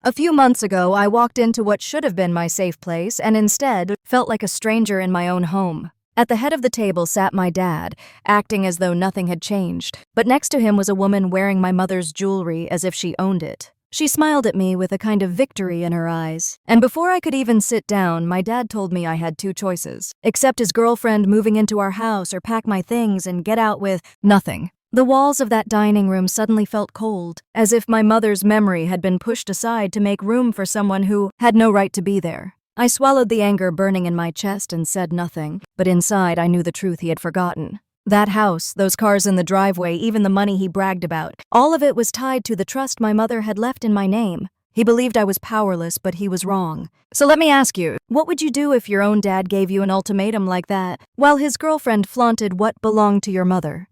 A few months ago, I walked into what should have been my safe place and instead felt like a stranger in my own home. At the head of the table sat my dad, acting as though nothing had changed. But next to him was a woman wearing my mother's jewelry as if she owned it. She smiled at me with a kind of victory in her eyes. And before I could even sit down, my dad told me I had two choices: accept his girlfriend moving into our house or pack my things and get out with nothing. The walls of that dining room suddenly felt cold, as if my mother's memory had been pushed aside to make room for someone who had no right to be there. I swallowed the anger burning in my chest and said nothing, but inside I knew the truth he had forgotten. That house, those cars in the driveway, even the money he bragged about, all of it was tied to the trust my mother had left in my name. He believed I was powerless, but he was wrong. So let me ask you, what would you do if your own dad gave you an ultimatum like that, while his girlfriend flaunted what belonged to your mother?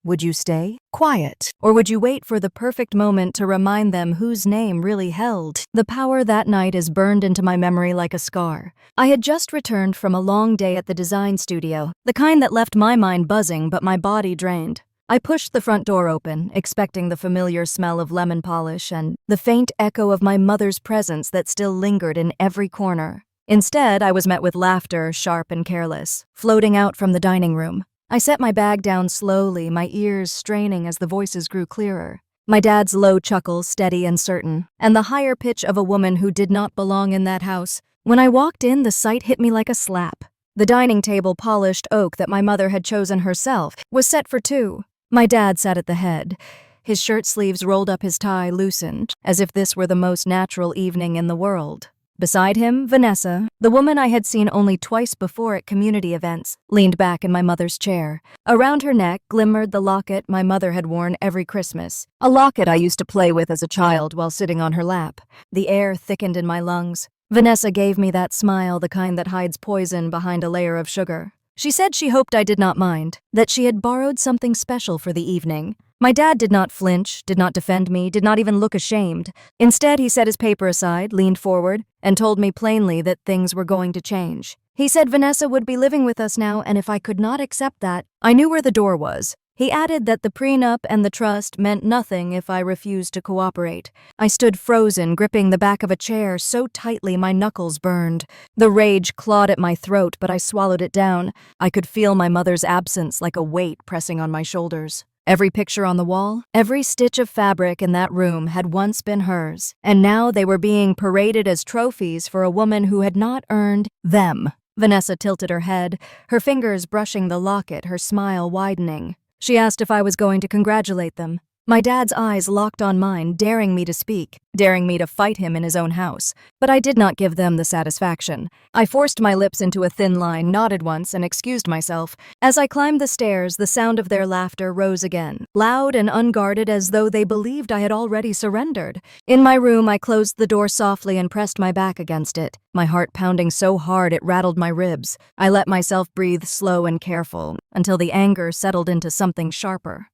Would you stay quiet, or would you wait for the perfect moment to remind them whose name really held the power? That night is burned into my memory like a scar. I had just returned from a long day at the design studio, the kind that left my mind buzzing but my body drained. I pushed the front door open, expecting the familiar smell of lemon polish and the faint echo of my mother's presence that still lingered in every corner. Instead, I was met with laughter, sharp and careless, floating out from the dining room. I set my bag down slowly, my ears straining as the voices grew clearer. My dad's low chuckle, steady and certain, and the higher pitch of a woman who did not belong in that house. When I walked in, the sight hit me like a slap. The dining table, polished oak that my mother had chosen herself, was set for two. My dad sat at the head. His shirt sleeves rolled up, his tie loosened, as if this were the most natural evening in the world. Beside him, Vanessa, the woman I had seen only twice before at community events, leaned back in my mother's chair. Around her neck glimmered the locket my mother had worn every Christmas, a locket I used to play with as a child while sitting on her lap. The air thickened in my lungs. Vanessa gave me that smile, the kind that hides poison behind a layer of sugar. She said she hoped I did not mind, that she had borrowed something special for the evening. My dad did not flinch, did not defend me, did not even look ashamed. Instead, he set his paper aside, leaned forward, and told me plainly that things were going to change. He said Vanessa would be living with us now, and if I could not accept that, I knew where the door was. He added that the prenup and the trust meant nothing if I refused to cooperate. I stood frozen, gripping the back of a chair so tightly my knuckles burned. The rage clawed at my throat, but I swallowed it down. I could feel my mother's absence like a weight pressing on my shoulders. Every picture on the wall, every stitch of fabric in that room had once been hers, and now they were being paraded as trophies for a woman who had not earned them. Vanessa tilted her head, her fingers brushing the locket, her smile widening. She asked if I was going to congratulate them. My dad's eyes locked on mine, daring me to speak, daring me to fight him in his own house. But I did not give them the satisfaction. I forced my lips into a thin line, nodded once, and excused myself. As I climbed the stairs, the sound of their laughter rose again, loud and unguarded, as though they believed I had already surrendered. In my room, I closed the door softly and pressed my back against it, my heart pounding so hard it rattled my ribs. I let myself breathe slow and careful, until the anger settled into something sharper.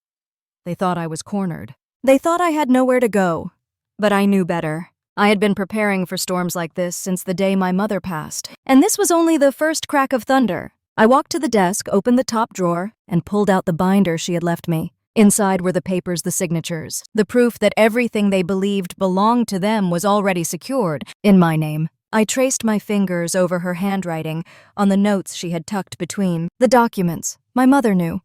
They thought I was cornered. They thought I had nowhere to go. But I knew better. I had been preparing for storms like this since the day my mother passed, and this was only the first crack of thunder. I walked to the desk, opened the top drawer, and pulled out the binder she had left me. Inside were the papers, the signatures, the proof that everything they believed belonged to them was already secured in my name. I traced my fingers over her handwriting on the notes she had tucked between the documents. My mother knew.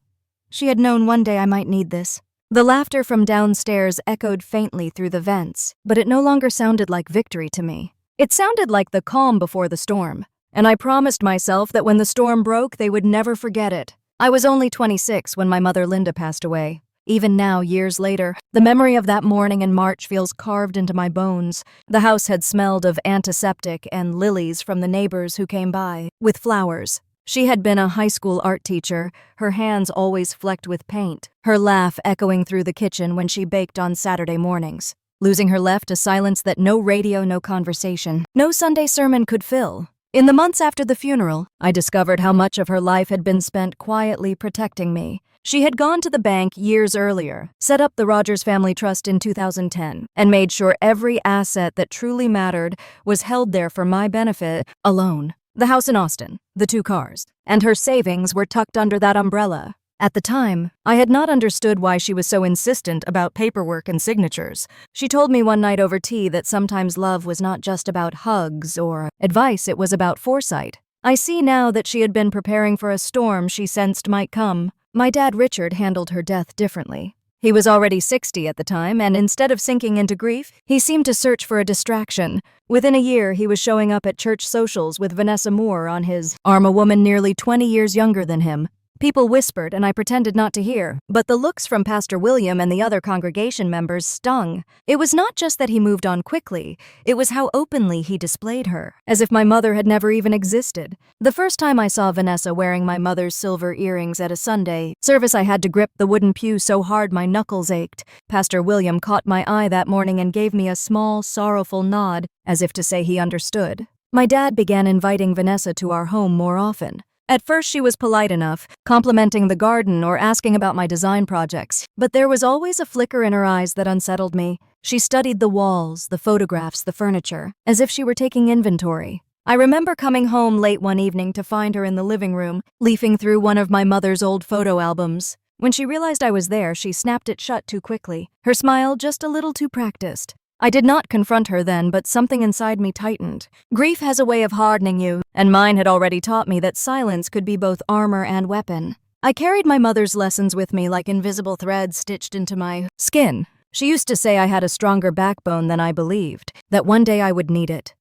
She had known one day I might need this. The laughter from downstairs echoed faintly through the vents, but it no longer sounded like victory to me. It sounded like the calm before the storm, and I promised myself that when the storm broke, they would never forget it. I was only 26 when my mother Linda passed away. Even now, years later, the memory of that morning in March feels carved into my bones. The house had smelled of antiseptic and lilies from the neighbors who came by, with flowers. She had been a high school art teacher, her hands always flecked with paint, her laugh echoing through the kitchen when she baked on Saturday mornings. Losing her left a silence that no radio, no conversation, no Sunday sermon could fill. In the months after the funeral, I discovered how much of her life had been spent quietly protecting me. She had gone to the bank years earlier, set up the Rogers Family Trust in 2010, and made sure every asset that truly mattered was held there for my benefit alone. The house in Austin, the 2 cars, and her savings were tucked under that umbrella. At the time, I had not understood why she was so insistent about paperwork and signatures. She told me one night over tea that sometimes love was not just about hugs or advice, it was about foresight. I see now that she had been preparing for a storm she sensed might come. My dad Richard handled her death differently. He was already 60 at the time, and instead of sinking into grief, he seemed to search for a distraction. Within a year, he was showing up at church socials with Vanessa Moore on his arm, a woman nearly 20 years younger than him. People whispered, and I pretended not to hear, but the looks from Pastor William and the other congregation members stung. It was not just that he moved on quickly, it was how openly he displayed her, as if my mother had never even existed. The first time I saw Vanessa wearing my mother's silver earrings at a Sunday service, I had to grip the wooden pew so hard my knuckles ached. Pastor William caught my eye that morning and gave me a small, sorrowful nod, as if to say he understood. My dad began inviting Vanessa to our home more often. At first she was polite enough, complimenting the garden or asking about my design projects, but there was always a flicker in her eyes that unsettled me. She studied the walls, the photographs, the furniture, as if she were taking inventory. I remember coming home late one evening to find her in the living room, leafing through one of my mother's old photo albums. When she realized I was there, she snapped it shut too quickly, her smile just a little too practiced. I did not confront her then, but something inside me tightened. Grief has a way of hardening you, and mine had already taught me that silence could be both armor and weapon. I carried my mother's lessons with me like invisible threads stitched into my skin. She used to say I had a stronger backbone than I believed, that one day I would need it.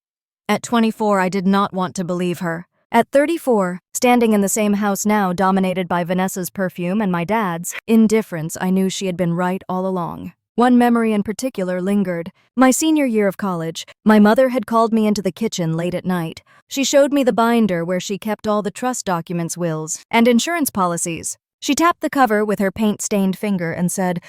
At 24, I did not want to believe her. At 34, standing in the same house now dominated by Vanessa's perfume and my dad's indifference, I knew she had been right all along. One memory in particular lingered. My senior year of college, my mother had called me into the kitchen late at night. She showed me the binder where she kept all the trust documents, wills, and insurance policies. She tapped the cover with her paint-stained finger and said,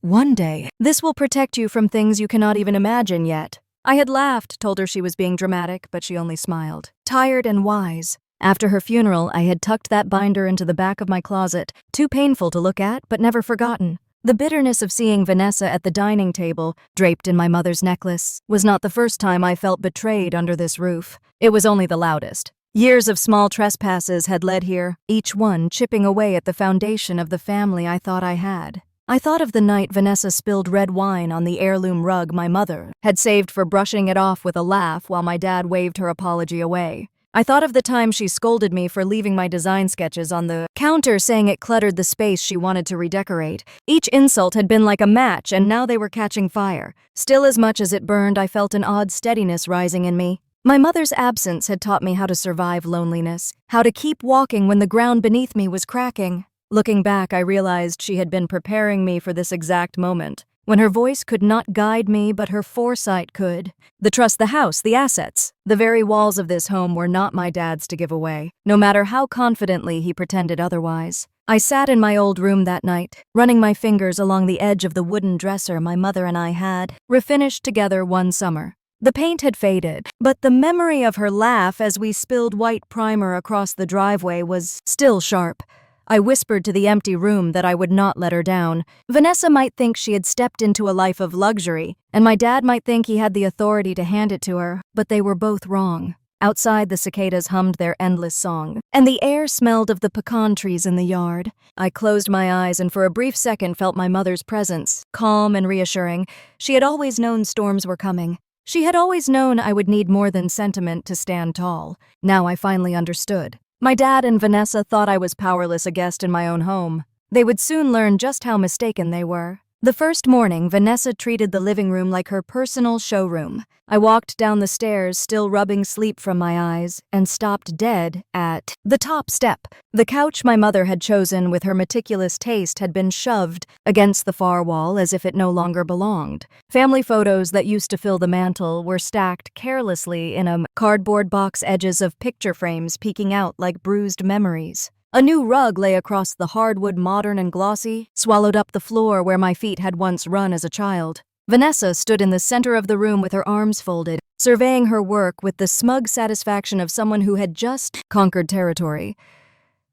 "One day, this will protect you from things you cannot even imagine yet." I had laughed, told her she was being dramatic, but she only smiled. Tired and wise. After her funeral, I had tucked that binder into the back of my closet, too painful to look at, but never forgotten. The bitterness of seeing Vanessa at the dining table, draped in my mother's necklace, was not the first time I felt betrayed under this roof. It was only the loudest. Years of small trespasses had led here, each one chipping away at the foundation of the family I thought I had. I thought of the night Vanessa spilled red wine on the heirloom rug my mother had saved for brushing it off with a laugh while my dad waved her apology away. I thought of the time she scolded me for leaving my design sketches on the counter, saying it cluttered the space she wanted to redecorate. Each insult had been like a match, and now they were catching fire. Still, as much as it burned, I felt an odd steadiness rising in me. My mother's absence had taught me how to survive loneliness, how to keep walking when the ground beneath me was cracking. Looking back, I realized she had been preparing me for this exact moment, when her voice could not guide me, but her foresight could. The trust, the house, the assets. The very walls of this home were not my dad's to give away, no matter how confidently he pretended otherwise. I sat in my old room that night, running my fingers along the edge of the wooden dresser my mother and I had refinished together one summer. The paint had faded, but the memory of her laugh as we spilled white primer across the driveway was still sharp. I whispered to the empty room that I would not let her down. Vanessa might think she had stepped into a life of luxury, and my dad might think he had the authority to hand it to her, but they were both wrong. Outside, the cicadas hummed their endless song, and the air smelled of the pecan trees in the yard. I closed my eyes and for a brief second felt my mother's presence, calm and reassuring. She had always known storms were coming. She had always known I would need more than sentiment to stand tall. Now I finally understood. My dad and Vanessa thought I was powerless, a guest in my own home. They would soon learn just how mistaken they were. The first morning, Vanessa treated the living room like her personal showroom. I walked down the stairs, still rubbing sleep from my eyes, and stopped dead at the top step. The couch my mother had chosen with her meticulous taste had been shoved against the far wall as if it no longer belonged. Family photos that used to fill the mantel were stacked carelessly in a cardboard box, edges of picture frames peeking out like bruised memories. A new rug lay across the hardwood, modern and glossy, swallowed up the floor where my feet had once run as a child. Vanessa stood in the center of the room with her arms folded, surveying her work with the smug satisfaction of someone who had just conquered territory.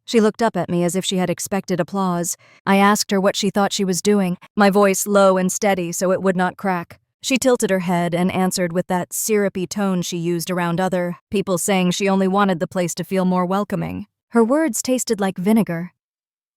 She looked up at me as if she had expected applause. I asked her what she thought she was doing, my voice low and steady so it would not crack. She tilted her head and answered with that syrupy tone she used around other people, saying she only wanted the place to feel more welcoming. Her words tasted like vinegar.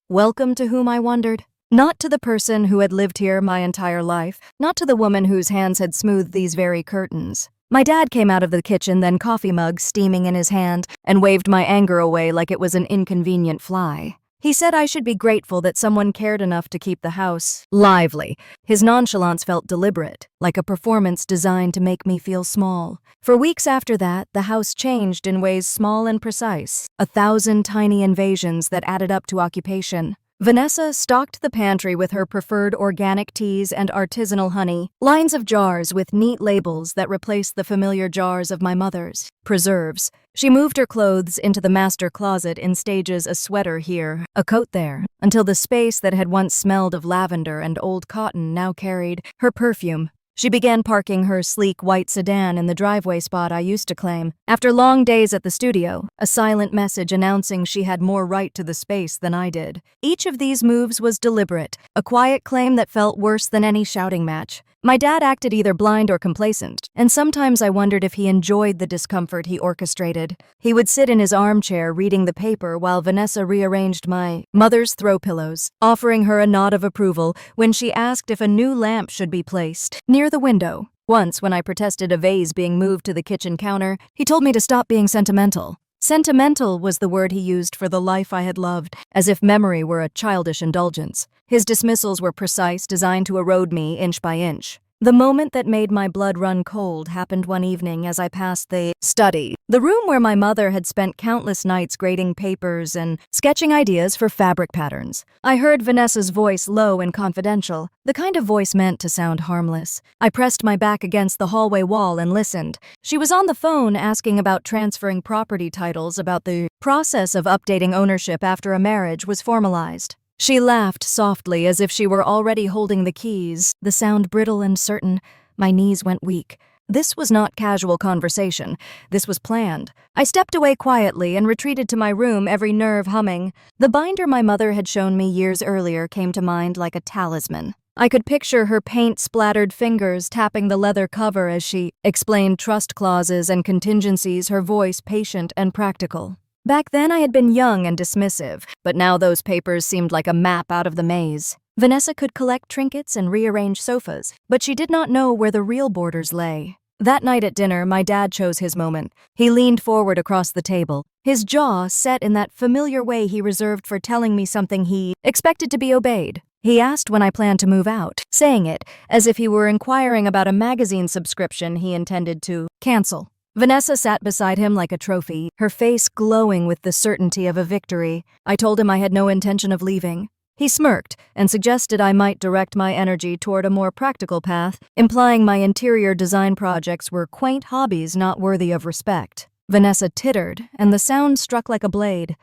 Welcome to whom, I wondered. Not to the person who had lived here my entire life, not to the woman whose hands had smoothed these very curtains. My dad came out of the kitchen, then coffee mug steaming in his hand, and waved my anger away like it was an inconvenient fly. He said I should be grateful that someone cared enough to keep the house lively. His nonchalance felt deliberate, like a performance designed to make me feel small. For weeks after that, the house changed in ways small and precise, 1,000 tiny invasions that added up to occupation. Vanessa stocked the pantry with her preferred organic teas and artisanal honey, lines of jars with neat labels that replaced the familiar jars of my mother's preserves. She moved her clothes into the master closet in stages, a sweater here, a coat there, until the space that had once smelled of lavender and old cotton now carried her perfume. She began parking her sleek white sedan in the driveway spot I used to claim. After long days at the studio, a silent message announcing she had more right to the space than I did. Each of these moves was deliberate, a quiet claim that felt worse than any shouting match. My dad acted either blind or complacent, and sometimes I wondered if he enjoyed the discomfort he orchestrated. He would sit in his armchair reading the paper while Vanessa rearranged my mother's throw pillows, offering her a nod of approval when she asked if a new lamp should be placed near the window. Once, when I protested a vase being moved to the kitchen counter, he told me to stop being sentimental. Sentimental was the word he used for the life I had loved, as if memory were a childish indulgence. His dismissals were precise, designed to erode me inch by inch. The moment that made my blood run cold happened one evening as I passed the study, the room where my mother had spent countless nights grading papers and sketching ideas for fabric patterns. I heard Vanessa's voice, low and confidential, the kind of voice meant to sound harmless. I pressed my back against the hallway wall and listened. She was on the phone asking about transferring property titles, about the process of updating ownership after a marriage was formalized. She laughed softly as if she were already holding the keys, the sound brittle and certain. My knees went weak. This was not casual conversation. This was planned. I stepped away quietly and retreated to my room, every nerve humming. The binder my mother had shown me years earlier came to mind like a talisman. I could picture her paint-splattered fingers tapping the leather cover as she explained trust clauses and contingencies, her voice patient and practical. Back then I had been young and dismissive, but now those papers seemed like a map out of the maze. Vanessa could collect trinkets and rearrange sofas, but she did not know where the real borders lay. That night at dinner, my dad chose his moment. He leaned forward across the table, his jaw set in that familiar way he reserved for telling me something he expected to be obeyed. He asked when I planned to move out, saying it as if he were inquiring about a magazine subscription he intended to cancel. Vanessa sat beside him like a trophy, her face glowing with the certainty of a victory. I told him I had no intention of leaving. He smirked and suggested I might direct my energy toward a more practical path, implying my interior design projects were quaint hobbies not worthy of respect. Vanessa tittered, and the sound struck like a blade.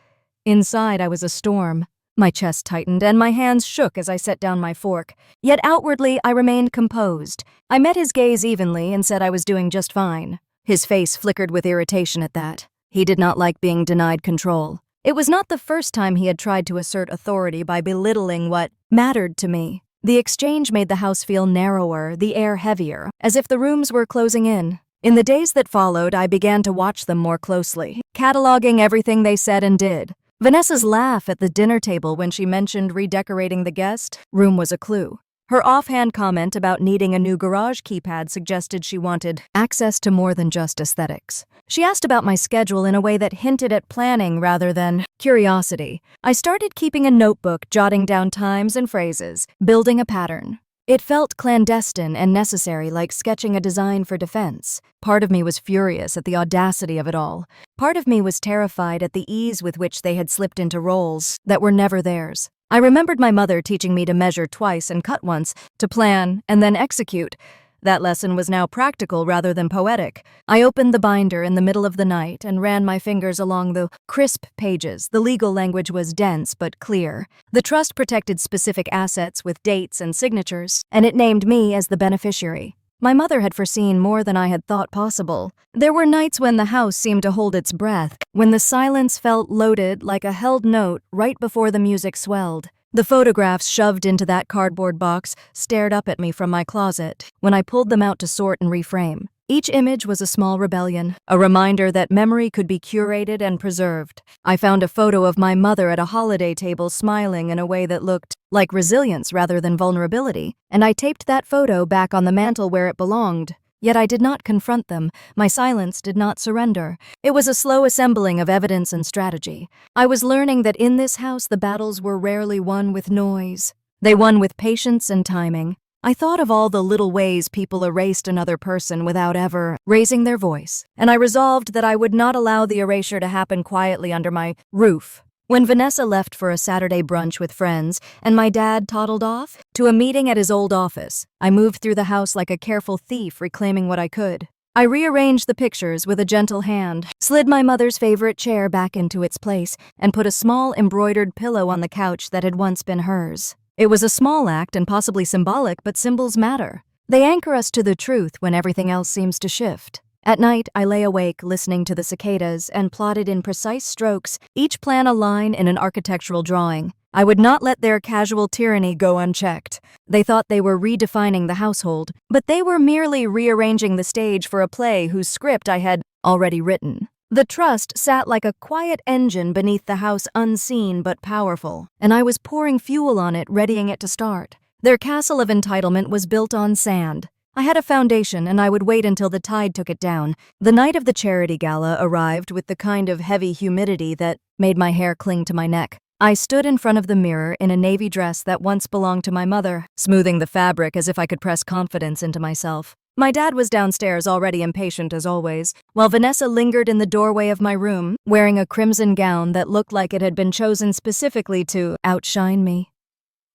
Inside, I was a storm. My chest tightened, and my hands shook as I set down my fork. Yet outwardly, I remained composed. I met his gaze evenly and said I was doing just fine. His face flickered with irritation at that. He did not like being denied control. It was not the first time he had tried to assert authority by belittling what mattered to me. The exchange made the house feel narrower, the air heavier, as if the rooms were closing in. In the days that followed, I began to watch them more closely, cataloging everything they said and did. Vanessa's laugh at the dinner table when she mentioned redecorating the guest room was a clue. Her offhand comment about needing a new garage keypad suggested she wanted access to more than just aesthetics. She asked about my schedule in a way that hinted at planning rather than curiosity. I started keeping a notebook, jotting down times and phrases, building a pattern. It felt clandestine and necessary, like sketching a design for defense. Part of me was furious at the audacity of it all. Part of me was terrified at the ease with which they had slipped into roles that were never theirs. I remembered my mother teaching me to measure twice and cut once, to plan and then execute. That lesson was now practical rather than poetic. I opened the binder in the middle of the night and ran my fingers along the crisp pages. The legal language was dense but clear. The trust protected specific assets with dates and signatures, and it named me as the beneficiary. My mother had foreseen more than I had thought possible. There were nights when the house seemed to hold its breath, when the silence felt loaded like a held note right before the music swelled. The photographs shoved into that cardboard box stared up at me from my closet when I pulled them out to sort and reframe. Each image was a small rebellion, a reminder that memory could be curated and preserved. I found a photo of my mother at a holiday table smiling in a way that looked like resilience rather than vulnerability, and I taped that photo back on the mantel where it belonged. Yet I did not confront them. My silence did not surrender. It was a slow assembling of evidence and strategy. I was learning that in this house the battles were rarely won with noise. They won with patience and timing. I thought of all the little ways people erased another person without ever raising their voice, and I resolved that I would not allow the erasure to happen quietly under my roof. When Vanessa left for a Saturday brunch with friends and my dad toddled off to a meeting at his old office, I moved through the house like a careful thief reclaiming what I could. I rearranged the pictures with a gentle hand, slid my mother's favorite chair back into its place, and put a small embroidered pillow on the couch that had once been hers. It was a small act and possibly symbolic, but symbols matter. They anchor us to the truth when everything else seems to shift. At night, I lay awake listening to the cicadas and plotted in precise strokes, each plan a line in an architectural drawing. I would not let their casual tyranny go unchecked. They thought they were redefining the household, but they were merely rearranging the stage for a play whose script I had already written. The trust sat like a quiet engine beneath the house, unseen but powerful, and I was pouring fuel on it, readying it to start. Their castle of entitlement was built on sand. I had a foundation, and I would wait until the tide took it down. The night of the charity gala arrived with the kind of heavy humidity that made my hair cling to my neck. I stood in front of the mirror in a navy dress that once belonged to my mother, smoothing the fabric as if I could press confidence into myself. My dad was downstairs, already impatient as always, while Vanessa lingered in the doorway of my room, wearing a crimson gown that looked like it had been chosen specifically to outshine me.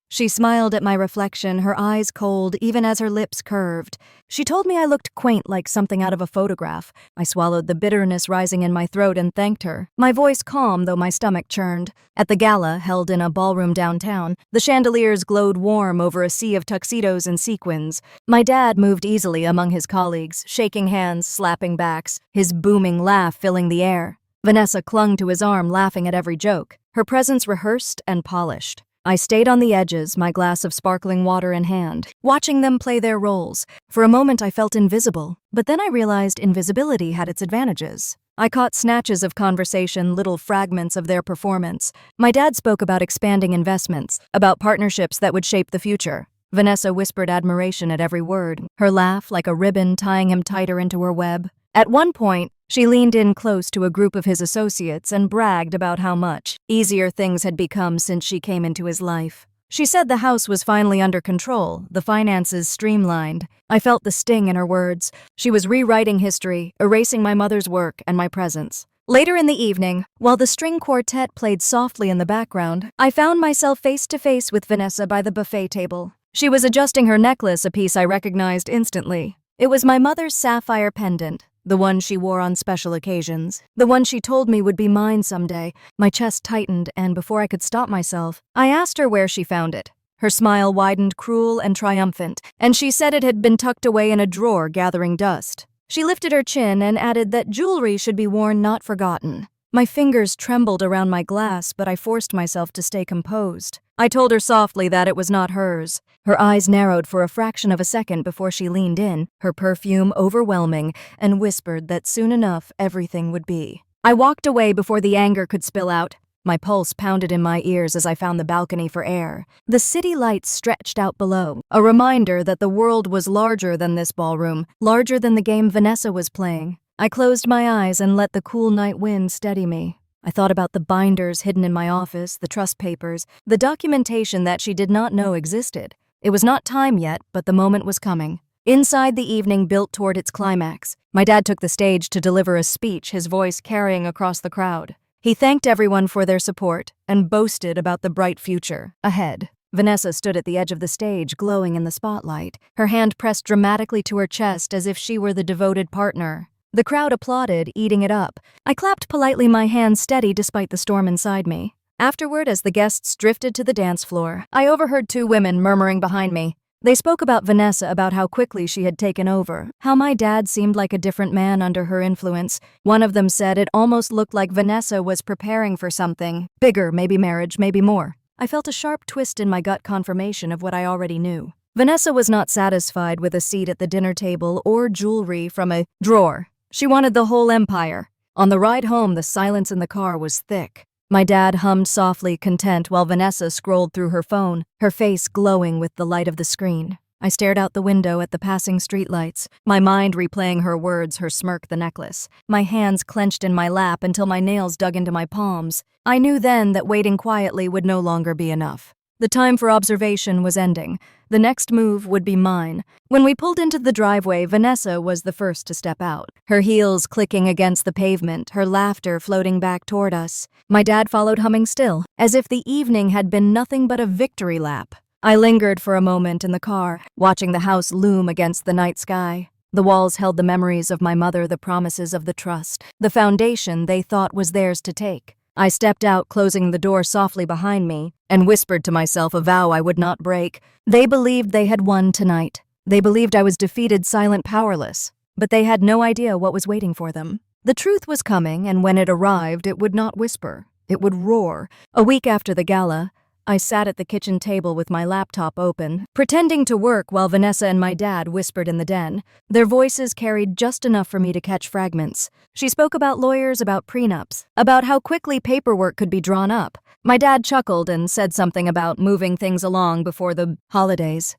She smiled at my reflection, her eyes cold even as her lips curved. She told me I looked quaint, like something out of a photograph. I swallowed the bitterness rising in my throat and thanked her, my voice calm though my stomach churned. At the gala, held in a ballroom downtown, the chandeliers glowed warm over a sea of tuxedos and sequins. My dad moved easily among his colleagues, shaking hands, slapping backs, his booming laugh filling the air. Vanessa clung to his arm, laughing at every joke, her presence rehearsed and polished. I stayed on the edges, my glass of sparkling water in hand, watching them play their roles. For a moment I felt invisible, but then I realized invisibility had its advantages. I caught snatches of conversation, little fragments of their performance. My dad spoke about expanding investments, about partnerships that would shape the future. Vanessa whispered admiration at every word, her laugh like a ribbon tying him tighter into her web. At one point, she leaned in close to a group of his associates and bragged about how much easier things had become since she came into his life. She said the house was finally under control, the finances streamlined. I felt the sting in her words. She was rewriting history, erasing my mother's work and my presence. Later in the evening, while the string quartet played softly in the background, I found myself face to face with Vanessa by the buffet table. She was adjusting her necklace, a piece I recognized instantly. It was my mother's sapphire pendant. The one she wore on special occasions. The one she told me would be mine someday. My chest tightened, and before I could stop myself, I asked her where she found it. Her smile widened, cruel and triumphant, and she said it had been tucked away in a drawer gathering dust. She lifted her chin and added that jewelry should be worn, not forgotten. My fingers trembled around my glass, but I forced myself to stay composed. I told her softly that it was not hers. Her eyes narrowed for a fraction of a second before she leaned in, her perfume overwhelming, and whispered that soon enough everything would be. I walked away before the anger could spill out. My pulse pounded in my ears as I found the balcony for air. The city lights stretched out below, a reminder that the world was larger than this ballroom, larger than the game Vanessa was playing. I closed my eyes and let the cool night wind steady me. I thought about the binders hidden in my office, the trust papers, the documentation that she did not know existed. It was not time yet, but the moment was coming. Inside, the evening built toward its climax. My dad took the stage to deliver a speech, his voice carrying across the crowd. He thanked everyone for their support and boasted about the bright future ahead. Vanessa stood at the edge of the stage, glowing in the spotlight, her hand pressed dramatically to her chest as if she were the devoted partner. The crowd applauded, eating it up. I clapped politely, my hands steady despite the storm inside me. Afterward, as the guests drifted to the dance floor, I overheard two women murmuring behind me. They spoke about Vanessa, about how quickly she had taken over, how my dad seemed like a different man under her influence. One of them said it almost looked like Vanessa was preparing for something bigger, maybe marriage, maybe more. I felt a sharp twist in my gut, confirmation of what I already knew. Vanessa was not satisfied with a seat at the dinner table or jewelry from a drawer. She wanted the whole empire. On the ride home, the silence in the car was thick. My dad hummed softly, content, while Vanessa scrolled through her phone, her face glowing with the light of the screen. I stared out the window at the passing streetlights, my mind replaying her words, her smirk, the necklace. My hands clenched in my lap until my nails dug into my palms. I knew then that waiting quietly would no longer be enough. The time for observation was ending. The next move would be mine. When we pulled into the driveway, Vanessa was the first to step out, her heels clicking against the pavement, her laughter floating back toward us. My dad followed, humming still, as if the evening had been nothing but a victory lap. I lingered for a moment in the car, watching the house loom against the night sky. The walls held the memories of my mother, the promises of the trust, the foundation they thought was theirs to take. I stepped out, closing the door softly behind me, and whispered to myself a vow I would not break. They believed they had won tonight. They believed I was defeated, silent, powerless. But they had no idea what was waiting for them. The truth was coming, and when it arrived, it would not whisper. It would roar. A week after the gala, I sat at the kitchen table with my laptop open, pretending to work while Vanessa and my dad whispered in the den. Their voices carried just enough for me to catch fragments. She spoke about lawyers, about prenups, about how quickly paperwork could be drawn up. My dad chuckled and said something about moving things along before the holidays.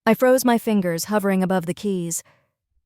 I froze my fingers, hovering above the keys.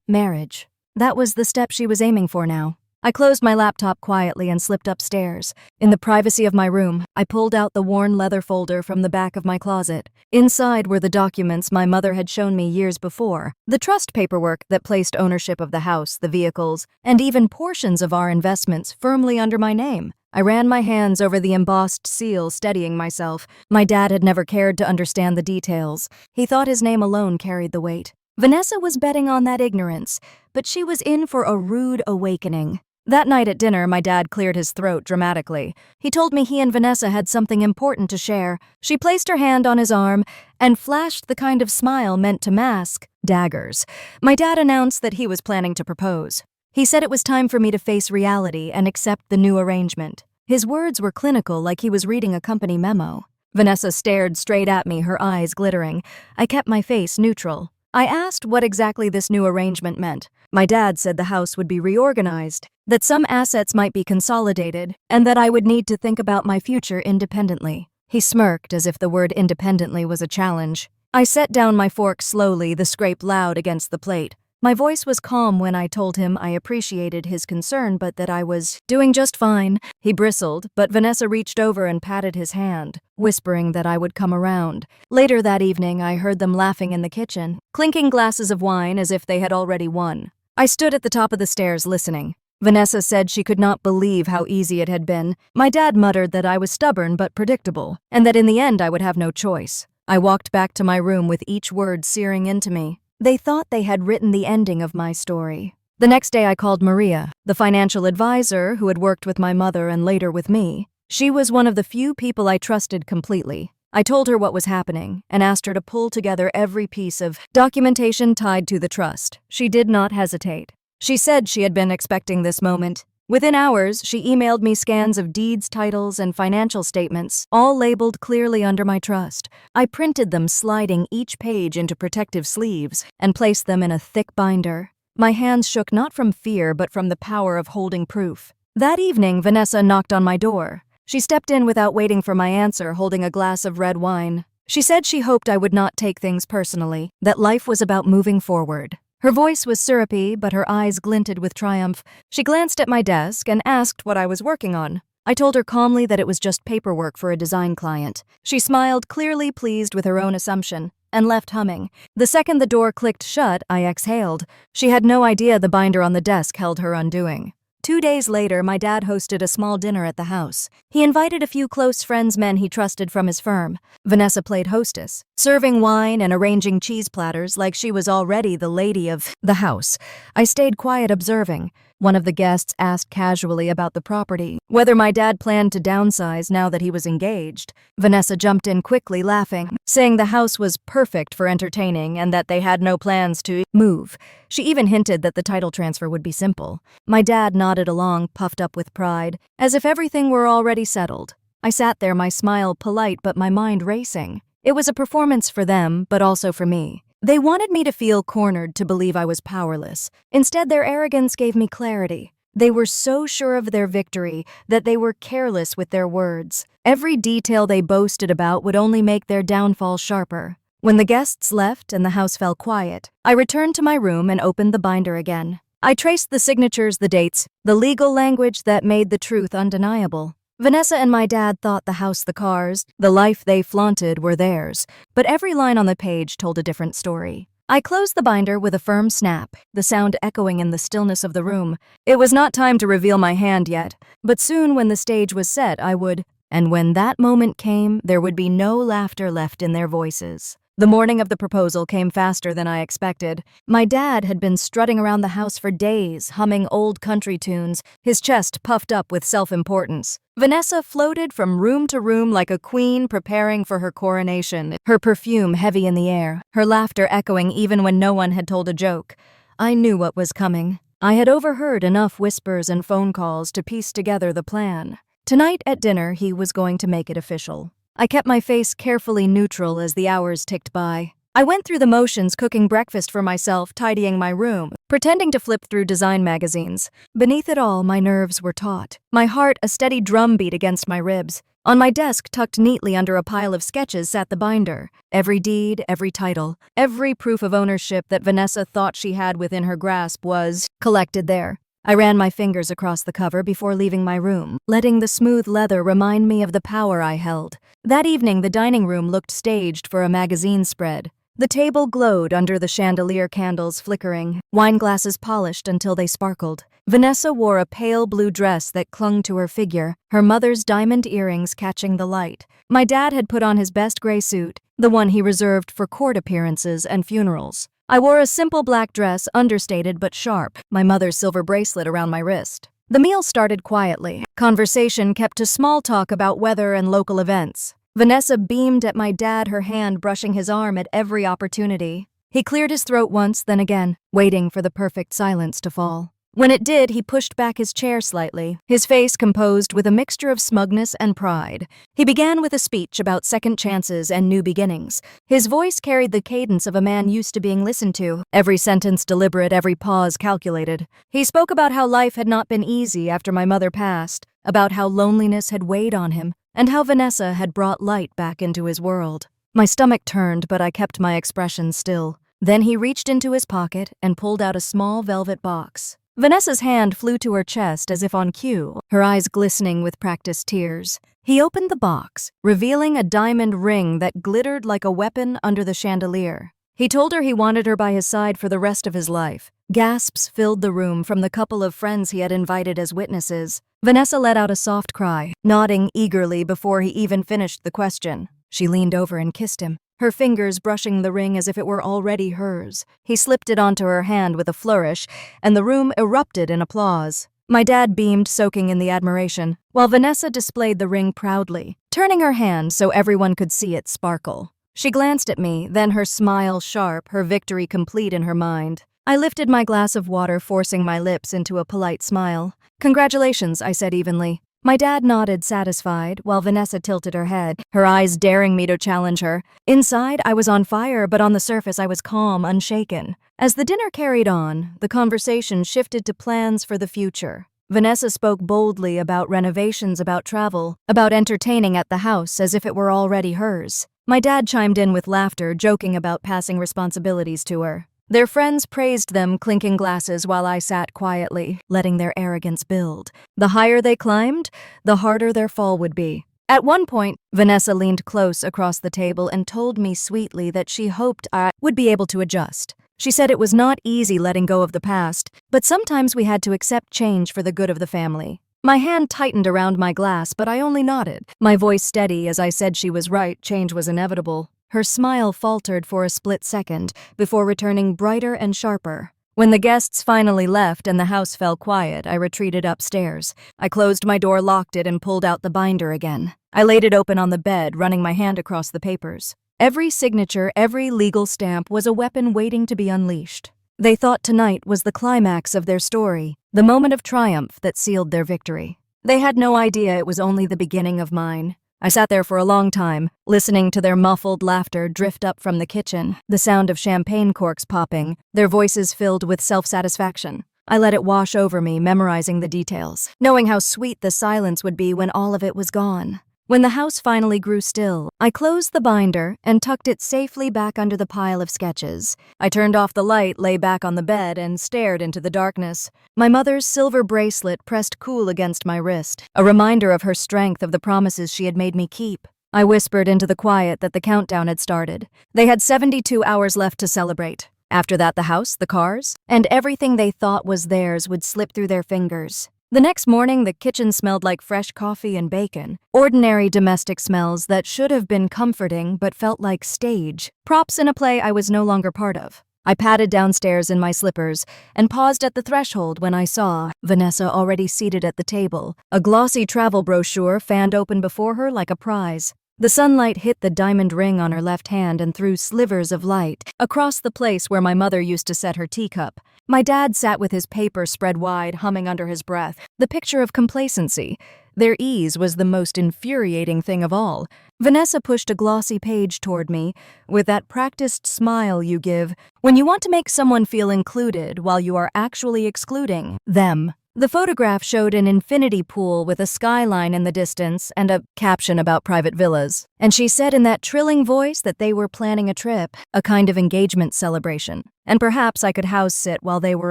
Marriage. That was the step she was aiming for now. I closed my laptop quietly and slipped upstairs. In the privacy of my room, I pulled out the worn leather folder from the back of my closet. Inside were the documents my mother had shown me years before, the trust paperwork that placed ownership of the house, the vehicles, and even portions of our investments firmly under my name. I ran my hands over the embossed seal, steadying myself. My dad had never cared to understand the details. He thought his name alone carried the weight. Vanessa was betting on that ignorance, but she was in for a rude awakening. That night at dinner, my dad cleared his throat dramatically. He told me he and Vanessa had something important to share. She placed her hand on his arm and flashed the kind of smile meant to mask daggers. My dad announced that he was planning to propose. He said it was time for me to face reality and accept the new arrangement. His words were clinical, like he was reading a company memo. Vanessa stared straight at me, her eyes glittering. I kept my face neutral. I asked what exactly this new arrangement meant. My dad said the house would be reorganized, that some assets might be consolidated, and that I would need to think about my future independently. He smirked as if the word independently was a challenge. I set down my fork slowly, the scrape loud against the plate. My voice was calm when I told him I appreciated his concern, but that I was doing just fine. He bristled, but Vanessa reached over and patted his hand, whispering that I would come around. Later that evening, I heard them laughing in the kitchen, clinking glasses of wine as if they had already won. I stood at the top of the stairs listening. Vanessa said she could not believe how easy it had been. My dad muttered that I was stubborn but predictable, and that in the end I would have no choice. I walked back to my room with each word searing into me. They thought they had written the ending of my story. The next day I called Maria, the financial advisor who had worked with my mother and later with me. She was one of the few people I trusted completely. I told her what was happening and asked her to pull together every piece of documentation tied to the trust. She did not hesitate. She said she had been expecting this moment. Within hours, she emailed me scans of deeds, titles, and financial statements, all labeled clearly under my trust. I printed them, sliding each page into protective sleeves, and placed them in a thick binder. My hands shook not from fear, but from the power of holding proof. That evening, Vanessa knocked on my door. She stepped in without waiting for my answer, holding a glass of red wine. She said she hoped I would not take things personally, that life was about moving forward. Her voice was syrupy, but her eyes glinted with triumph. She glanced at my desk and asked what I was working on. I told her calmly that it was just paperwork for a design client. She smiled, clearly pleased with her own assumption, and left humming. The second the door clicked shut, I exhaled. She had no idea the binder on the desk held her undoing. 2 days later, my dad hosted a small dinner at the house. He invited a few close friends, men he trusted from his firm. Vanessa played hostess, serving wine and arranging cheese platters like she was already the lady of the house. I stayed quiet, observing. One of the guests asked casually about the property, whether my dad planned to downsize now that he was engaged. Vanessa jumped in quickly, laughing, saying the house was perfect for entertaining and that they had no plans to move. She even hinted that the title transfer would be simple. My dad nodded along, puffed up with pride, as if everything were already settled. I sat there, my smile polite but my mind racing. It was a performance for them, but also for me. They wanted me to feel cornered, to believe I was powerless. Instead, their arrogance gave me clarity. They were so sure of their victory that they were careless with their words. Every detail they boasted about would only make their downfall sharper. When the guests left and the house fell quiet, I returned to my room and opened the binder again. I traced the signatures, the dates, the legal language that made the truth undeniable. Vanessa and my dad thought the house, the cars, the life they flaunted were theirs, but every line on the page told a different story. I closed the binder with a firm snap, the sound echoing in the stillness of the room. It was not time to reveal my hand yet, but soon when the stage was set, I would. And when that moment came, there would be no laughter left in their voices. The morning of the proposal came faster than I expected. My dad had been strutting around the house for days, humming old country tunes, his chest puffed up with self-importance. Vanessa floated from room to room like a queen preparing for her coronation, her perfume heavy in the air, her laughter echoing even when no one had told a joke. I knew what was coming. I had overheard enough whispers and phone calls to piece together the plan. Tonight at dinner, he was going to make it official. I kept my face carefully neutral as the hours ticked by. I went through the motions, cooking breakfast for myself, tidying my room, pretending to flip through design magazines. Beneath it all, my nerves were taut, my heart a steady drumbeat against my ribs. On my desk, tucked neatly under a pile of sketches, sat the binder. Every deed, every title, every proof of ownership that Vanessa thought she had within her grasp was collected there. I ran my fingers across the cover before leaving my room, letting the smooth leather remind me of the power I held. That evening, the dining room looked staged for a magazine spread. The table glowed under the chandelier, candles flickering, wine glasses polished until they sparkled. Vanessa wore a pale blue dress that clung to her figure, her mother's diamond earrings catching the light. My dad had put on his best gray suit, the one he reserved for court appearances and funerals. I wore a simple black dress, understated but sharp, my mother's silver bracelet around my wrist. The meal started quietly. Conversation kept to small talk about weather and local events. Vanessa beamed at my dad, her hand brushing his arm at every opportunity. He cleared his throat once, then again, waiting for the perfect silence to fall. When it did, he pushed back his chair slightly, his face composed with a mixture of smugness and pride. He began with a speech about second chances and new beginnings. His voice carried the cadence of a man used to being listened to, every sentence deliberate, every pause calculated. He spoke about how life had not been easy after my mother passed, about how loneliness had weighed on him, and how Vanessa had brought light back into his world. My stomach turned, but I kept my expression still. Then he reached into his pocket and pulled out a small velvet box. Vanessa's hand flew to her chest as if on cue, her eyes glistening with practiced tears. He opened the box, revealing a diamond ring that glittered like a weapon under the chandelier. He told her he wanted her by his side for the rest of his life. Gasps filled the room from the couple of friends he had invited as witnesses. Vanessa let out a soft cry, nodding eagerly before he even finished the question. She leaned over and kissed him, her fingers brushing the ring as if it were already hers. He slipped it onto her hand with a flourish, and the room erupted in applause. My dad beamed, soaking in the admiration, while Vanessa displayed the ring proudly, turning her hand so everyone could see it sparkle. She glanced at me, then her smile sharp, her victory complete in her mind. I lifted my glass of water, forcing my lips into a polite smile. "Congratulations," I said evenly. My dad nodded, satisfied, while Vanessa tilted her head, her eyes daring me to challenge her. Inside, I was on fire, but on the surface I was calm, unshaken. As the dinner carried on, the conversation shifted to plans for the future. Vanessa spoke boldly about renovations, about travel, about entertaining at the house as if it were already hers. My dad chimed in with laughter, joking about passing responsibilities to her. Their friends praised them, clinking glasses, while I sat quietly, letting their arrogance build. The higher they climbed, the harder their fall would be. At one point, Vanessa leaned close across the table and told me sweetly that she hoped I would be able to adjust. She said it was not easy letting go of the past, but sometimes we had to accept change for the good of the family. My hand tightened around my glass, but I only nodded, my voice steady as I said she was right, change was inevitable. Her smile faltered for a split second before returning brighter and sharper. When the guests finally left and the house fell quiet, I retreated upstairs. I closed my door, locked it, and pulled out the binder again. I laid it open on the bed, running my hand across the papers. Every signature, every legal stamp was a weapon waiting to be unleashed. They thought tonight was the climax of their story, the moment of triumph that sealed their victory. They had no idea it was only the beginning of mine. I sat there for a long time, listening to their muffled laughter drift up from the kitchen, the sound of champagne corks popping, their voices filled with self-satisfaction. I let it wash over me, memorizing the details, knowing how sweet the silence would be when all of it was gone. When the house finally grew still, I closed the binder and tucked it safely back under the pile of sketches. I turned off the light, lay back on the bed, and stared into the darkness. My mother's silver bracelet pressed cool against my wrist, a reminder of her strength, of the promises she had made me keep. I whispered into the quiet that the countdown had started. They had 72 hours left to celebrate. After that, the house, the cars, and everything they thought was theirs would slip through their fingers. The next morning, the kitchen smelled like fresh coffee and bacon, ordinary domestic smells that should have been comforting but felt like stage props in a play I was no longer part of. I padded downstairs in my slippers and paused at the threshold when I saw Vanessa already seated at the table, a glossy travel brochure fanned open before her like a prize. The sunlight hit the diamond ring on her left hand and threw slivers of light across the place where my mother used to set her teacup. My dad sat with his paper spread wide, humming under his breath, the picture of complacency. Their ease was the most infuriating thing of all. Vanessa pushed a glossy page toward me, with that practiced smile you give when you want to make someone feel included while you are actually excluding them. The photograph showed an infinity pool with a skyline in the distance and a caption about private villas. And she said in that trilling voice that they were planning a trip, a kind of engagement celebration. And perhaps I could house sit while they were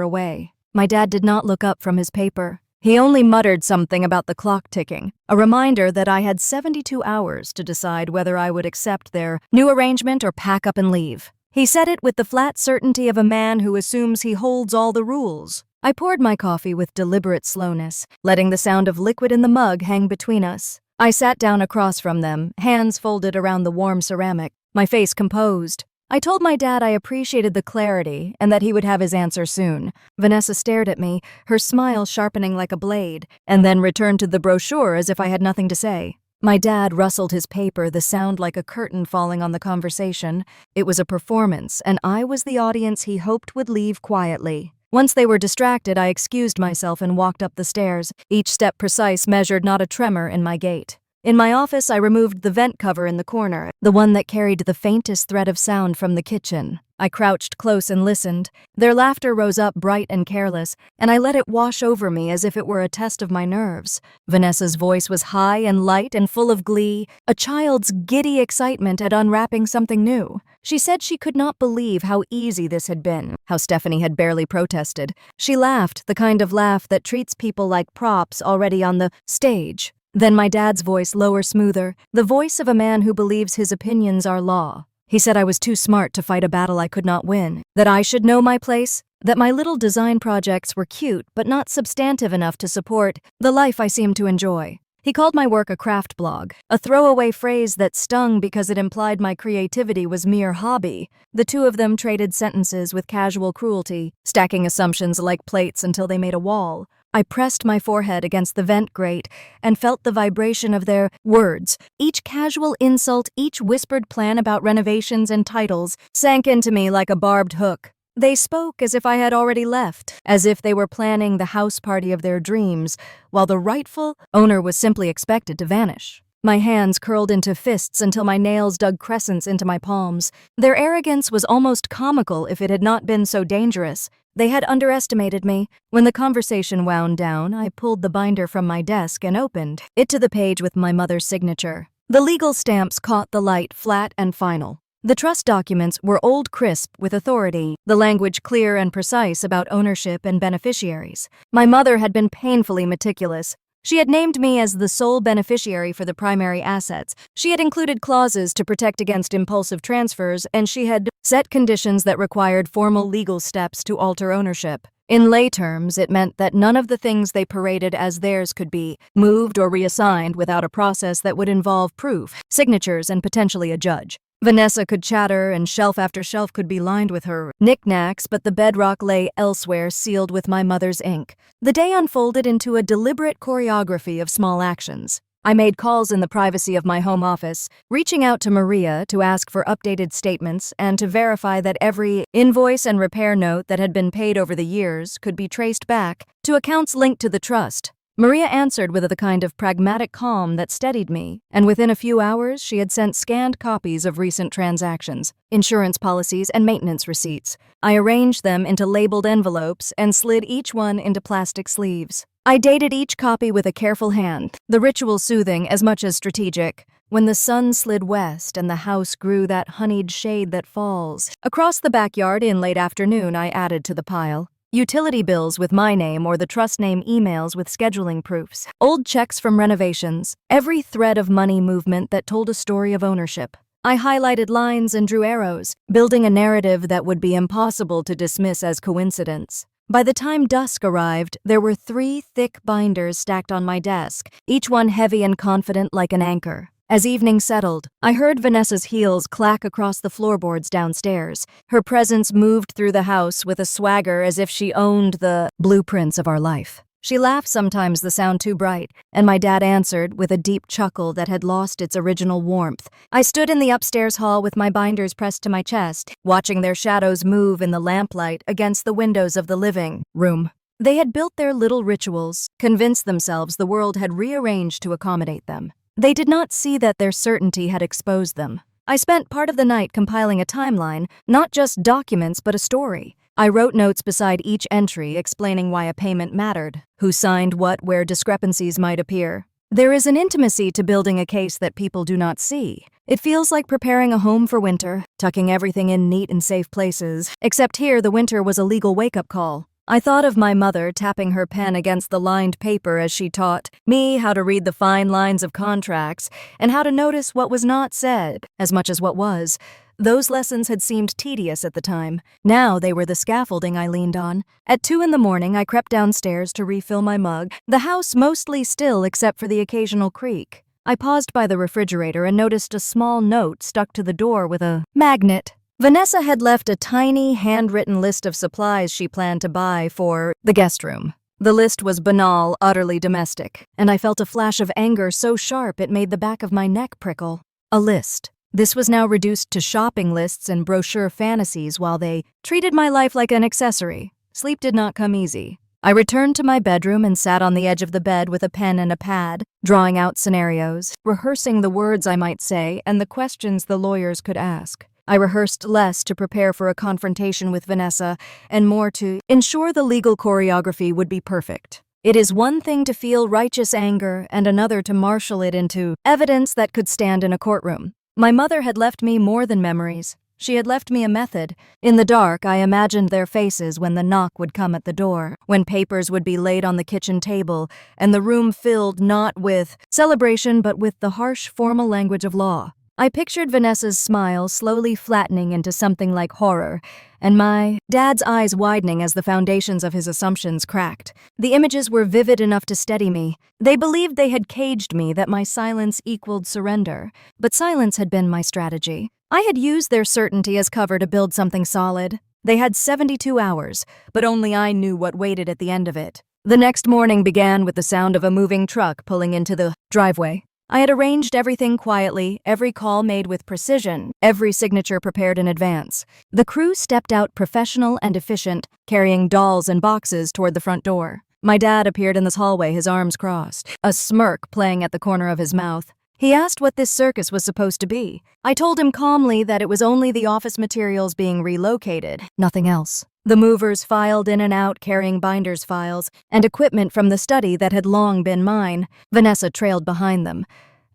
away. My dad did not look up from his paper. He only muttered something about the clock ticking, a reminder that I had 72 hours to decide whether I would accept their new arrangement or pack up and leave. He said it with the flat certainty of a man who assumes he holds all the rules. I poured my coffee with deliberate slowness, letting the sound of liquid in the mug hang between us. I sat down across from them, hands folded around the warm ceramic, my face composed. I told my dad I appreciated the clarity and that he would have his answer soon. Vanessa stared at me, her smile sharpening like a blade, and then returned to the brochure as if I had nothing to say. My dad rustled his paper, the sound like a curtain falling on the conversation. It was a performance, and I was the audience he hoped would leave quietly. Once they were distracted, I excused myself and walked up the stairs, each step precise, measured, not a tremor in my gait. In my office, I removed the vent cover in the corner, the one that carried the faintest thread of sound from the kitchen. I crouched close and listened. Their laughter rose up bright and careless, and I let it wash over me as if it were a test of my nerves. Vanessa's voice was high and light and full of glee, a child's giddy excitement at unwrapping something new. She said she could not believe how easy this had been, how Stephanie had barely protested. She laughed, the kind of laugh that treats people like props already on the stage. Then my dad's voice, lower, smoother, the voice of a man who believes his opinions are law. He said I was too smart to fight a battle I could not win, that I should know my place, that my little design projects were cute but not substantive enough to support the life I seemed to enjoy. He called my work a craft blog, a throwaway phrase that stung because it implied my creativity was mere hobby. The two of them traded sentences with casual cruelty, stacking assumptions like plates until they made a wall. I pressed my forehead against the vent grate and felt the vibration of their words. Each casual insult, each whispered plan about renovations and titles sank into me like a barbed hook. They spoke as if I had already left, as if they were planning the house party of their dreams, while the rightful owner was simply expected to vanish. My hands curled into fists until my nails dug crescents into my palms. Their arrogance was almost comical if it had not been so dangerous. They had underestimated me. When the conversation wound down, I pulled the binder from my desk and opened it to the page with my mother's signature. The legal stamps caught the light, flat and final. The trust documents were old, crisp, with authority, the language clear and precise about ownership and beneficiaries. My mother had been painfully meticulous. She had named me as the sole beneficiary for the primary assets. She had included clauses to protect against impulsive transfers, and she had set conditions that required formal legal steps to alter ownership. In lay terms, it meant that none of the things they paraded as theirs could be moved or reassigned without a process that would involve proof, signatures, and potentially a judge. Vanessa could chatter, and shelf after shelf could be lined with her knickknacks, but the bedrock lay elsewhere, sealed with my mother's ink. The day unfolded into a deliberate choreography of small actions. I made calls in the privacy of my home office, reaching out to Maria to ask for updated statements and to verify that every invoice and repair note that had been paid over the years could be traced back to accounts linked to the trust. Maria answered with a kind of pragmatic calm that steadied me, and within a few hours she had sent scanned copies of recent transactions, insurance policies, and maintenance receipts. I arranged them into labeled envelopes and slid each one into plastic sleeves. I dated each copy with a careful hand, the ritual soothing as much as strategic. When the sun slid west and the house grew that honeyed shade that falls across the backyard in late afternoon, I added to the pile utility bills with my name or the trust name emails with scheduling proofs, old checks from renovations, every thread of money movement that told a story of ownership. I highlighted lines and drew arrows, building a narrative that would be impossible to dismiss as coincidence. By the time dusk arrived, there were 3 thick binders stacked on my desk, each one heavy and confident like an anchor. As evening settled, I heard Vanessa's heels clack across the floorboards downstairs. Her presence moved through the house with a swagger as if she owned the blueprints of our life. She laughed sometimes the sound too bright, and my dad answered with a deep chuckle that had lost its original warmth. I stood in the upstairs hall with my binders pressed to my chest, watching their shadows move in the lamplight against the windows of the living room. They had built their little rituals, convinced themselves the world had rearranged to accommodate them. They did not see that their certainty had exposed them. I spent part of the night compiling a timeline, not just documents but a story. I wrote notes beside each entry explaining why a payment mattered, who signed what, where discrepancies might appear. There is an intimacy to building a case that people do not see. It feels like preparing a home for winter, tucking everything in neat and safe places. Except here, the winter was a legal wake-up call. I thought of my mother tapping her pen against the lined paper as she taught me how to read the fine lines of contracts and how to notice what was not said as much as what was. Those lessons had seemed tedious at the time. Now they were the scaffolding I leaned on. At 2 a.m, I crept downstairs to refill my mug, the house mostly still except for the occasional creak. I paused by the refrigerator and noticed a small note stuck to the door with a magnet. Vanessa had left a tiny, handwritten list of supplies she planned to buy for the guest room. The list was banal, utterly domestic, and I felt a flash of anger so sharp it made the back of my neck prickle. A list. This was now reduced to shopping lists and brochure fantasies while they treated my life like an accessory. Sleep did not come easy. I returned to my bedroom and sat on the edge of the bed with a pen and a pad, drawing out scenarios, rehearsing the words I might say and the questions the lawyers could ask. I rehearsed less to prepare for a confrontation with Vanessa and more to ensure the legal choreography would be perfect. It is one thing to feel righteous anger and another to marshal it into evidence that could stand in a courtroom. My mother had left me more than memories. She had left me a method. In the dark, I imagined their faces when the knock would come at the door, when papers would be laid on the kitchen table, and the room filled not with celebration but with the harsh, formal language of law. I pictured Vanessa's smile slowly flattening into something like horror, and my dad's eyes widening as the foundations of his assumptions cracked. The images were vivid enough to steady me. They believed they had caged me, that my silence equaled surrender. But silence had been my strategy. I had used their certainty as cover to build something solid. They had 72 hours, but only I knew what waited at the end of it. The next morning began with the sound of a moving truck pulling into the driveway. I had arranged everything quietly, every call made with precision, every signature prepared in advance. The crew stepped out professional and efficient, carrying dolls and boxes toward the front door. My dad appeared in this hallway, his arms crossed, a smirk playing at the corner of his mouth. He asked what this circus was supposed to be. I told him calmly that it was only the office materials being relocated, nothing else. The movers filed in and out carrying binders files and equipment from the study that had long been mine. Vanessa trailed behind them.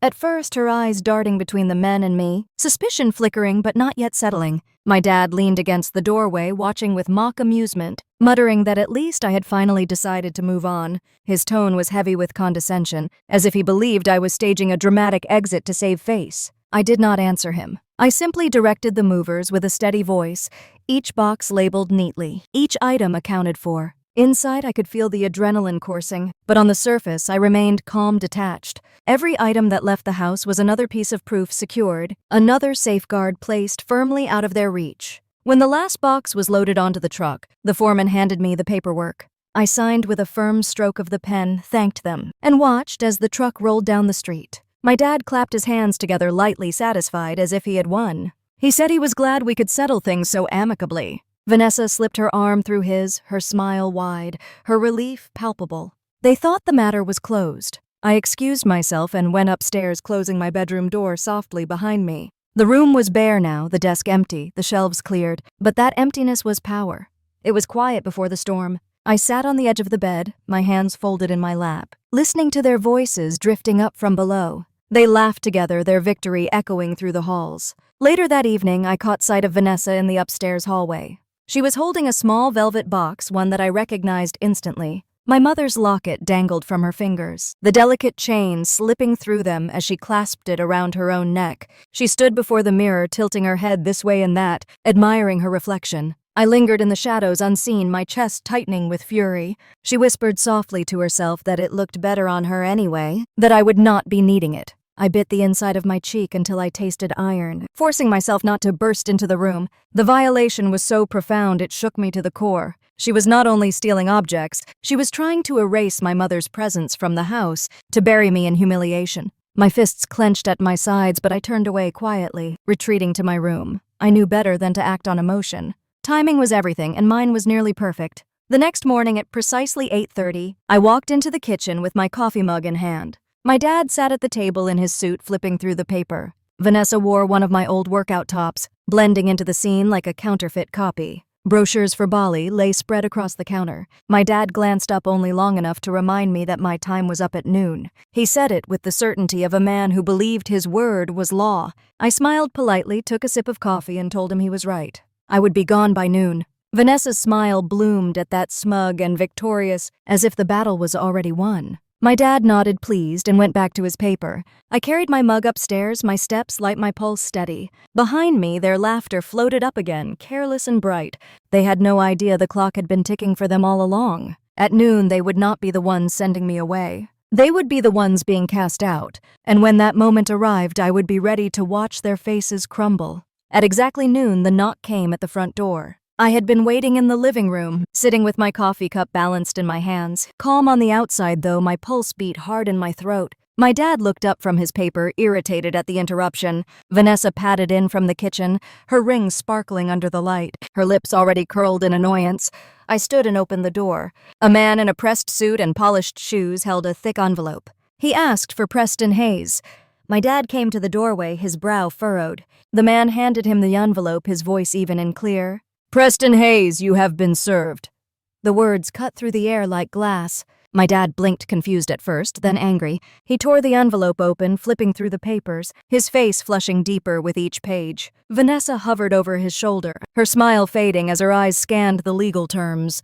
At first, her eyes darting between the men and me, suspicion flickering but not yet settling. My dad leaned against the doorway, watching with mock amusement, muttering that at least I had finally decided to move on. His tone was heavy with condescension, as if he believed I was staging a dramatic exit to save face. I did not answer him. I simply directed the movers with a steady voice, each box labeled neatly, each item accounted for. Inside, I could feel the adrenaline coursing, but on the surface, I remained calm, detached. Every item that left the house was another piece of proof secured, another safeguard placed firmly out of their reach. When the last box was loaded onto the truck, the foreman handed me the paperwork. I signed with a firm stroke of the pen, thanked them, and watched as the truck rolled down the street. My dad clapped his hands together lightly, satisfied, as if he had won. He said he was glad we could settle things so amicably. Vanessa slipped her arm through his, her smile wide, her relief palpable. They thought the matter was closed. I excused myself and went upstairs, closing my bedroom door softly behind me. The room was bare now, the desk empty, the shelves cleared, but that emptiness was power. It was quiet before the storm. I sat on the edge of the bed, my hands folded in my lap, listening to their voices drifting up from below. They laughed together, their victory echoing through the halls. Later that evening, I caught sight of Vanessa in the upstairs hallway. She was holding a small velvet box, one that I recognized instantly. My mother's locket dangled from her fingers, the delicate chain slipping through them as she clasped it around her own neck. She stood before the mirror, tilting her head this way and that, admiring her reflection. I lingered in the shadows unseen, my chest tightening with fury. She whispered softly to herself that it looked better on her anyway, that I would not be needing it. I bit the inside of my cheek until I tasted iron, forcing myself not to burst into the room. The violation was so profound it shook me to the core. She was not only stealing objects, she was trying to erase my mother's presence from the house, to bury me in humiliation. My fists clenched at my sides, but I turned away quietly, retreating to my room. I knew better than to act on emotion. Timing was everything, and mine was nearly perfect. The next morning at precisely 8:30, I walked into the kitchen with my coffee mug in hand. My dad sat at the table in his suit, flipping through the paper. Vanessa wore one of my old workout tops, blending into the scene like a counterfeit copy. Brochures for Bali lay spread across the counter. My dad glanced up only long enough to remind me that my time was up at noon. He said it with the certainty of a man who believed his word was law. I smiled politely, took a sip of coffee, and told him he was right. I would be gone by noon. Vanessa's smile bloomed at that, smug and victorious, as if the battle was already won. My dad nodded pleased and went back to his paper. I carried my mug upstairs, my steps light, my pulse steady. Behind me, their laughter floated up again, careless and bright. They had no idea the clock had been ticking for them all along. At noon, they would not be the ones sending me away. They would be the ones being cast out, and when that moment arrived, I would be ready to watch their faces crumble. At exactly noon, the knock came at the front door. I had been waiting in the living room, sitting with my coffee cup balanced in my hands. Calm on the outside, though, my pulse beat hard in my throat. My dad looked up from his paper, irritated at the interruption. Vanessa padded in from the kitchen, her ring sparkling under the light, her lips already curled in annoyance. I stood and opened the door. A man in a pressed suit and polished shoes held a thick envelope. He asked for Preston Hayes. My dad came to the doorway, his brow furrowed. The man handed him the envelope, his voice even and clear. "Preston Hayes, you have been served." The words cut through the air like glass. My dad blinked, confused at first, then angry. He tore the envelope open, flipping through the papers, his face flushing deeper with each page. Vanessa hovered over his shoulder, her smile fading as her eyes scanned the legal terms.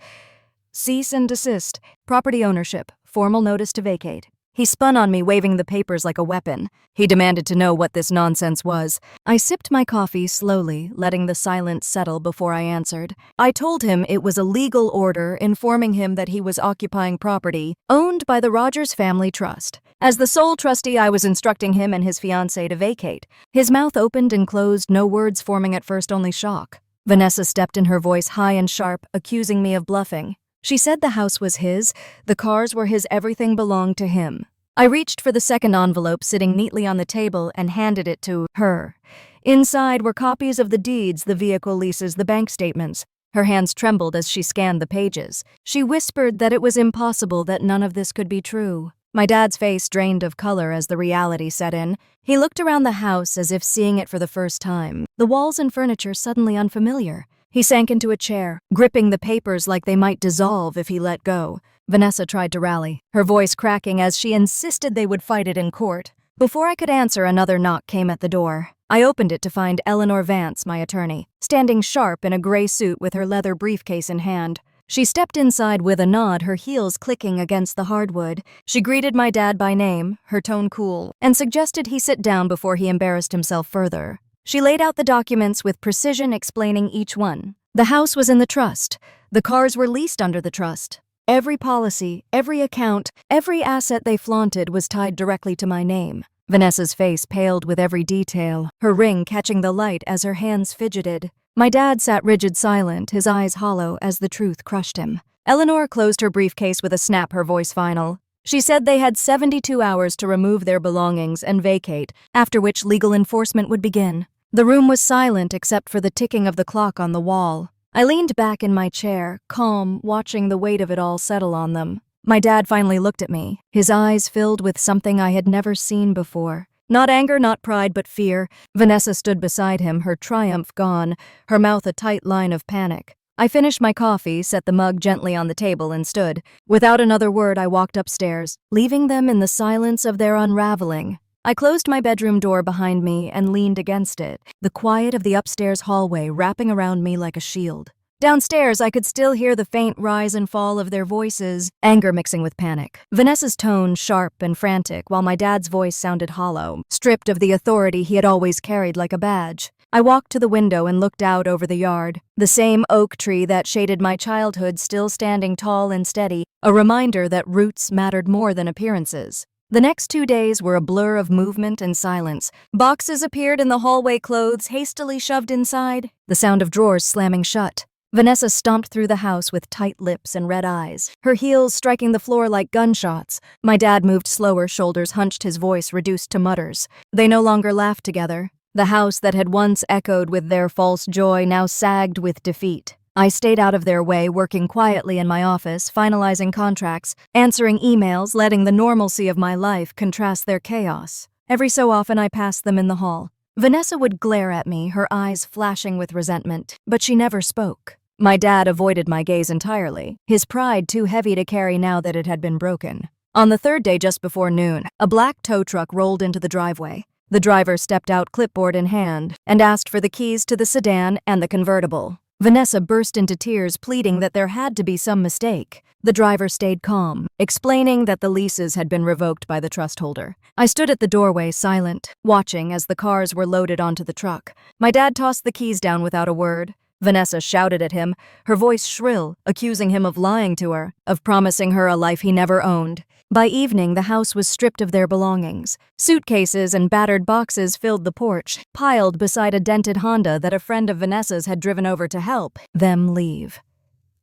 Cease and desist, property ownership, formal notice to vacate. He spun on me, waving the papers like a weapon. He demanded to know what this nonsense was. I sipped my coffee slowly, letting the silence settle before I answered. I told him it was a legal order informing him that he was occupying property owned by the Rogers Family Trust. As the sole trustee, I was instructing him and his fiancée to vacate. His mouth opened and closed, no words forming at first, only shock. Vanessa stepped in, her voice high and sharp, accusing me of bluffing. She said the house was his, the cars were his, everything belonged to him. I reached for the second envelope sitting neatly on the table and handed it to her. Inside were copies of the deeds, the vehicle leases, the bank statements. Her hands trembled as she scanned the pages. She whispered that it was impossible, that none of this could be true. My dad's face drained of color as the reality set in. He looked around the house as if seeing it for the first time, the walls and furniture suddenly unfamiliar. He sank into a chair, gripping the papers like they might dissolve if he let go. Vanessa tried to rally, her voice cracking as she insisted they would fight it in court. Before I could answer, another knock came at the door. I opened it to find Eleanor Vance, my attorney, standing sharp in a gray suit with her leather briefcase in hand. She stepped inside with a nod, her heels clicking against the hardwood. She greeted my dad by name, her tone cool, and suggested he sit down before he embarrassed himself further. She laid out the documents with precision, explaining each one. The house was in the trust. The cars were leased under the trust. Every policy, every account, every asset they flaunted was tied directly to my name. Vanessa's face paled with every detail, her ring catching the light as her hands fidgeted. My dad sat rigid, silent, his eyes hollow as the truth crushed him. Eleanor closed her briefcase with a snap, her voice final. She said they had 72 hours to remove their belongings and vacate, after which legal enforcement would begin. The room was silent except for the ticking of the clock on the wall. I leaned back in my chair, calm, watching the weight of it all settle on them. My dad finally looked at me, his eyes filled with something I had never seen before. Not anger, not pride, but fear. Vanessa stood beside him, her triumph gone, her mouth a tight line of panic. I finished my coffee, set the mug gently on the table, and stood. Without another word, I walked upstairs, leaving them in the silence of their unraveling. I closed my bedroom door behind me and leaned against it, the quiet of the upstairs hallway wrapping around me like a shield. Downstairs, I could still hear the faint rise and fall of their voices, anger mixing with panic. Vanessa's tone sharp and frantic, while my dad's voice sounded hollow, stripped of the authority he had always carried like a badge. I walked to the window and looked out over the yard, the same oak tree that shaded my childhood still standing tall and steady, a reminder that roots mattered more than appearances. The next 2 days were a blur of movement and silence. Boxes appeared in the hallway, clothes hastily shoved inside, the sound of drawers slamming shut. Vanessa stomped through the house with tight lips and red eyes, her heels striking the floor like gunshots. My dad moved slower, shoulders hunched, his voice reduced to mutters. They no longer laughed together. The house that had once echoed with their false joy now sagged with defeat. I stayed out of their way, working quietly in my office, finalizing contracts, answering emails, letting the normalcy of my life contrast their chaos. Every so often I passed them in the hall. Vanessa would glare at me, her eyes flashing with resentment, but she never spoke. My dad avoided my gaze entirely, his pride too heavy to carry now that it had been broken. On the third day, just before noon, a black tow truck rolled into the driveway. The driver stepped out, clipboard in hand, and asked for the keys to the sedan and the convertible. Vanessa burst into tears, pleading that there had to be some mistake. The driver stayed calm, explaining that the leases had been revoked by the trust holder. I stood at the doorway, silent, watching as the cars were loaded onto the truck. My dad tossed the keys down without a word. Vanessa shouted at him, her voice shrill, accusing him of lying to her, of promising her a life he never owned. By evening, the house was stripped of their belongings. Suitcases and battered boxes filled the porch, piled beside a dented Honda that a friend of Vanessa's had driven over to help them leave.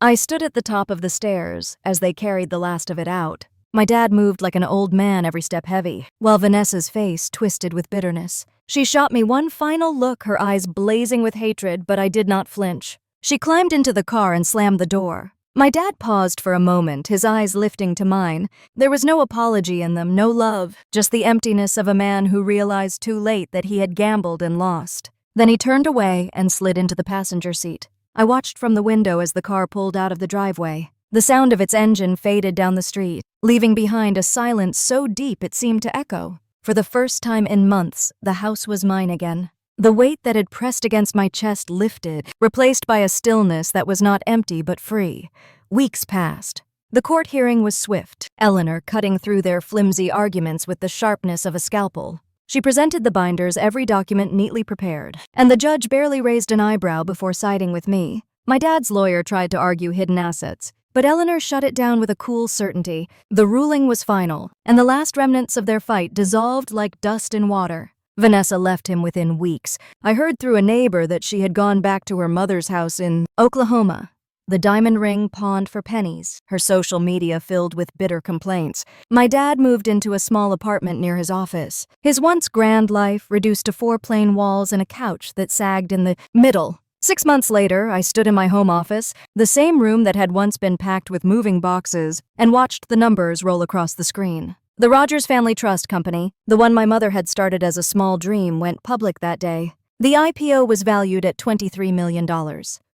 I stood at the top of the stairs as they carried the last of it out. My dad moved like an old man, every step heavy, while Vanessa's face twisted with bitterness. She shot me one final look, her eyes blazing with hatred, but I did not flinch. She climbed into the car and slammed the door. My dad paused for a moment, his eyes lifting to mine. There was no apology in them, no love, just the emptiness of a man who realized too late that he had gambled and lost. Then he turned away and slid into the passenger seat. I watched from the window as the car pulled out of the driveway. The sound of its engine faded down the street, leaving behind a silence so deep it seemed to echo. For the first time in months, the house was mine again. The weight that had pressed against my chest lifted, replaced by a stillness that was not empty but free. Weeks passed. The court hearing was swift, Eleanor cutting through their flimsy arguments with the sharpness of a scalpel. She presented the binders, every document neatly prepared, and the judge barely raised an eyebrow before siding with me. My dad's lawyer tried to argue hidden assets, but Eleanor shut it down with a cool certainty. The ruling was final, and the last remnants of their fight dissolved like dust in water. Vanessa left him within weeks. I heard through a neighbor that she had gone back to her mother's house in Oklahoma. The diamond ring pawned for pennies, her social media filled with bitter complaints. My dad moved into a small apartment near his office. His once grand life reduced to 4 plain walls and a couch that sagged in the middle. 6 months later, I stood in my home office, the same room that had once been packed with moving boxes, and watched the numbers roll across the screen. The Rogers Family Trust Company, the one my mother had started as a small dream, went public that day. The IPO was valued at $23 million.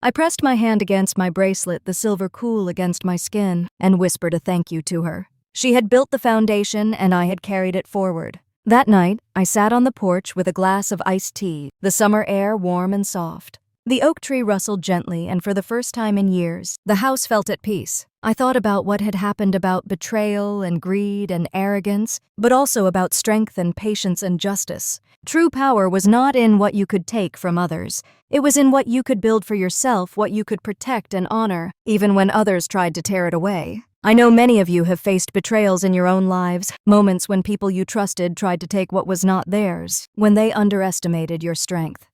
I pressed my hand against my bracelet, the silver cool against my skin, and whispered a thank you to her. She had built the foundation, and I had carried it forward. That night, I sat on the porch with a glass of iced tea, the summer air warm and soft. The oak tree rustled gently, and for the first time in years, the house felt at peace. I thought about what had happened, about betrayal and greed and arrogance, but also about strength and patience and justice. True power was not in what you could take from others. It was in what you could build for yourself, what you could protect and honor, even when others tried to tear it away. I know many of you have faced betrayals in your own lives, moments when people you trusted tried to take what was not theirs, when they underestimated your strength.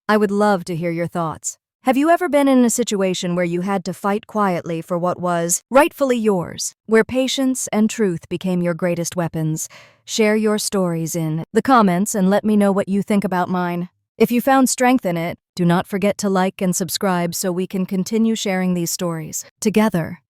I would love to hear your thoughts. Have you ever been in a situation where you had to fight quietly for what was rightfully yours, where patience and truth became your greatest weapons? Share your stories in the comments and let me know what you think about mine. If you found strength in it, do not forget to like and subscribe so we can continue sharing these stories together.